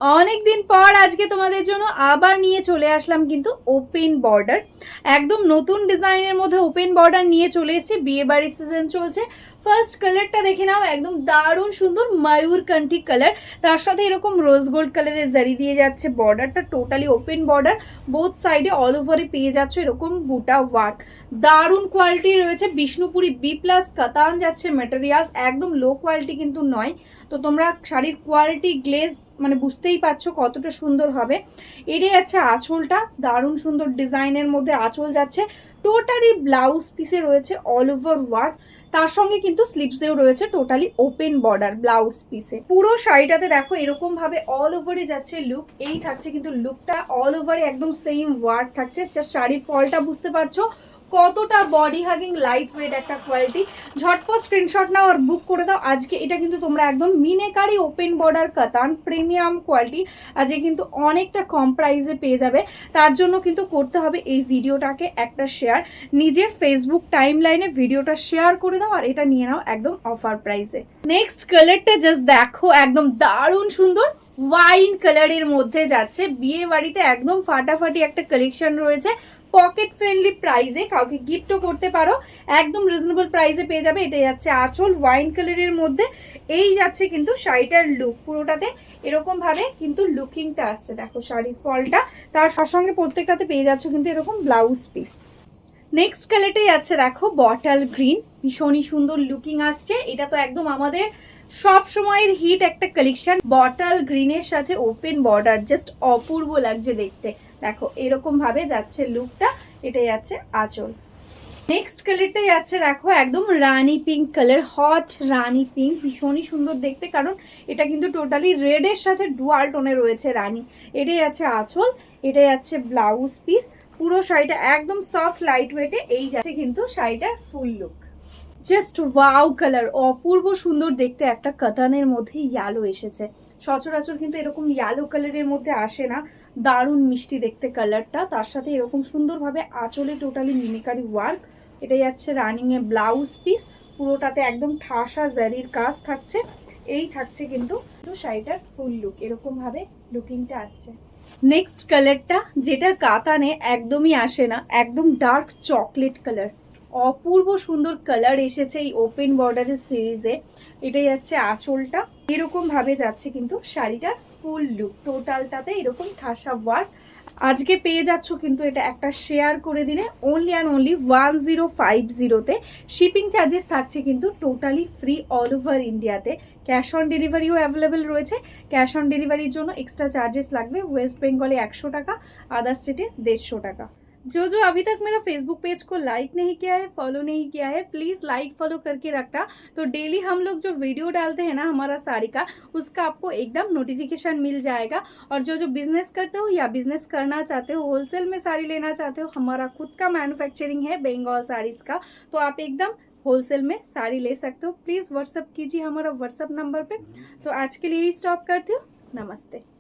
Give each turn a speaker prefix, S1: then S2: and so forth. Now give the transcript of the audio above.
S1: অনেক দিন পর আজকে তোমাদের জন্য আবার নিয়ে চলে আসলাম কিন্তু ওপেন বর্ডার, একদম নতুন ডিজাইনের মধ্যে ওপেন বর্ডার নিয়ে চলে এসেছি। বিয়ে বাড়ির সিজন চলছে। ফার্স্ট কালারটা দেখে নাও, একদম দারুণ সুন্দর ময়ূরকণ্ঠী কালার, তার সাথে এরকম রোজ গোল্ড কালারের জারি দিয়ে যাচ্ছে। বর্ডারটা টোটালি ওপেন বর্ডার, বোথ সাইডে অল ওভারে পেয়ে যাচ্ছে এরকম বুটা ওয়ার্ক। দারুণ কোয়ালিটি রয়েছে। বিষ্ণুপুরি বি প্লাস কাতান যাচ্ছে মেটেরিয়ালস, একদম লো কোয়ালিটি কিন্তু নয়। তো তোমরা শাড়ির কোয়ালিটি গ্লেজ মানে বুঝতেই পারছো কতটা সুন্দর হবে। এটাই আছে আঁচলটা, দারুণ সুন্দর ডিজাইনের মধ্যে আঁচল যাচ্ছে। টোটালি ব্লাউজ পিসে রয়েছে অল ওভার ওয়ার্ক, তার সঙ্গে কিন্তু স্লিভসেও রয়েছে টোটালি ওপেন বর্ডার ব্লাউজ পিসে। পুরো শাড়িটাতে দেখো এরকম ভাবে অল ওভারে যাচ্ছে লুক। এই থাকছে কিন্তু লুকটা অল ওভারে একদম সেম ওয়ার্ক থাকছে। জাস্ট শাড়ির ফলটা বুঝতে পারছো কতটা বডি হাগিং লাইট ওয়েট একটা কোয়ালিটি। ঝটপট স্ক্রিনশট নাও আর বুক করে দাও আজকে। এটা কিন্তু তোমরা একদম মিনেকারি ওপেন বর্ডার কাতান প্রিমিয়াম কোয়ালিটি আজকে কিন্তু অনেকটা কম প্রাইসে পেয়ে যাবে। তার জন্য কিন্তু করতে হবে এই ভিডিওটাকে একটা শেয়ার, নিজের ফেসবুক টাইম লাইনে ভিডিওটা শেয়ার করে দাও আর এটা নিয়ে নাও একদম অফার প্রাইসে। নেক্সট কালারটা জাস্ট দেখো, একদম দারুণ সুন্দর ওয়াইন কালারের মধ্যে যাচ্ছে। বিয়ে বাড়িতে একদম ফাটাফাটি একটা কালেকশন রয়েছে। পকেট ফ্রেন্ডলি প্রাইসে কাউকে গিফটও করতে পারো, একদম রিজনেবল প্রাইসে পেয়ে যাবে। এটা যাচ্ছে আঁচল ওয়াইন কালারের মধ্যে। এই যাচ্ছে কিন্তু শাড়িটার লুক, পুরোটাতে এরকম ভাবে কিন্তু লুকিংটা আসছে। দেখো শাড়ির ফলটা, তার সঙ্গে প্রত্যেকটাতে পেয়ে যাচ্ছে কিন্তু এরকম ব্লাউজ পিস। নেক্সট কালারটাই আছে দেখো বটল গ্রিন, ভীষণই সুন্দর লুকিং আসছে। এটা তো একদম আমাদের সব সময়ের হিট একটা কালেকশন। বটল গ্রিনের সাথে ওপেন বর্ডার, জাস্ট অপূর্ব লাগছে দেখতে। দেখো এরকম ভাবে যাচ্ছে লুকটা। এটাই যাচ্ছে আঁচল। নেক্সট কালারটাই আছে দেখো একদম রানি পিঙ্ক কালার, হট রানি পিঙ্ক, ভীষণই সুন্দর দেখতে, কারণ এটা কিন্তু টোটালি রেডের সাথে ডুয়াল টোনে রয়েছে রানি। এটাই আছে আঁচল, এটাই আছে ব্লাউজ পিস। পুরো শাড়িটা একদম সফট লাইট ওয়েটে। এই যাচ্ছে কিন্তু শাড়িটার full look. Just wow colour, অপূর্ব সুন্দর দেখতে একটা কাতানের মধ্যে ইয়ালো এসেছে। সচরাচর কিন্তু এরকম ইয়ালো কালারের মধ্যে আসে না। দারুণ মিষ্টি দেখতে কালারটা, তার সাথে এরকম সুন্দরভাবে আঁচলে টোটালি মিনিকারি ওয়ার্ক। এটা যাচ্ছে রানিং এ ব্লাউজ পিস, পুরোটাতে একদম ঠাসা জারির কাজ থাকছে। এই থাকছে কিন্তু শাড়িটার ফুল লুক, এরকম ভাবে লুকিংটা আসছে। নেক্সট কালারটা যেটা কাতানে একদমই আসে না, একদম ডার্ক চকলেট কালার, অপূর্ব সুন্দর কালার এসেছে এই ওপেন বর্ডারের সিরিজে। এটাই যাচ্ছে আঁচলটা, এরকম ভাবে যাচ্ছে কিন্তু শাড়িটার ফুল লুক। টোটালটাতে এরকম ঠাসা ওয়ার্ক। আজকে পেয়ে যাচ্ছ কিন্তু এটা একটা শেয়ার করে দিলে অনলি অ্যান্ড অনলি 1050-তে। শিপিং চার্জেস থাকছে কিন্তু টোটালি ফ্রি অল ওভার ইন্ডিয়াতে। ক্যাশ অন ডেলিভারিও অ্যাভেলেবেল রয়েছে। ক্যাশ অন ডেলিভারির জন্য এক্সট্রা চার্জেस লাগবে। वेस्ट बेंगल 100 টাকা, अदर स्टेटे 150 টাকা। जो अभी तक मेरा फेसबुक पेज को लाइक नहीं किया है, फॉलो नहीं किया है, प्लीज़ लाइक फॉलो करके रखना। तो डेली हम लोग जो वीडियो डालते हैं ना हमारा साड़ी का, उसका आपको एकदम नोटिफिकेशन मिल जाएगा। और जो बिजनेस करते हो या बिजनेस करना चाहते हो, होलसेल में साड़ी लेना चाहते हो, हमारा खुद का मैन्युफैक्चरिंग है बंगाल साड़ीज़ का, तो आप एकदम होलसेल में साड़ी ले सकते हो। प्लीज़ व्हाट्सअप कीजिए हमारा व्हाट्सअप नंबर पे। तो आज के लिए ही स्टॉप करती हूँ। नमस्ते।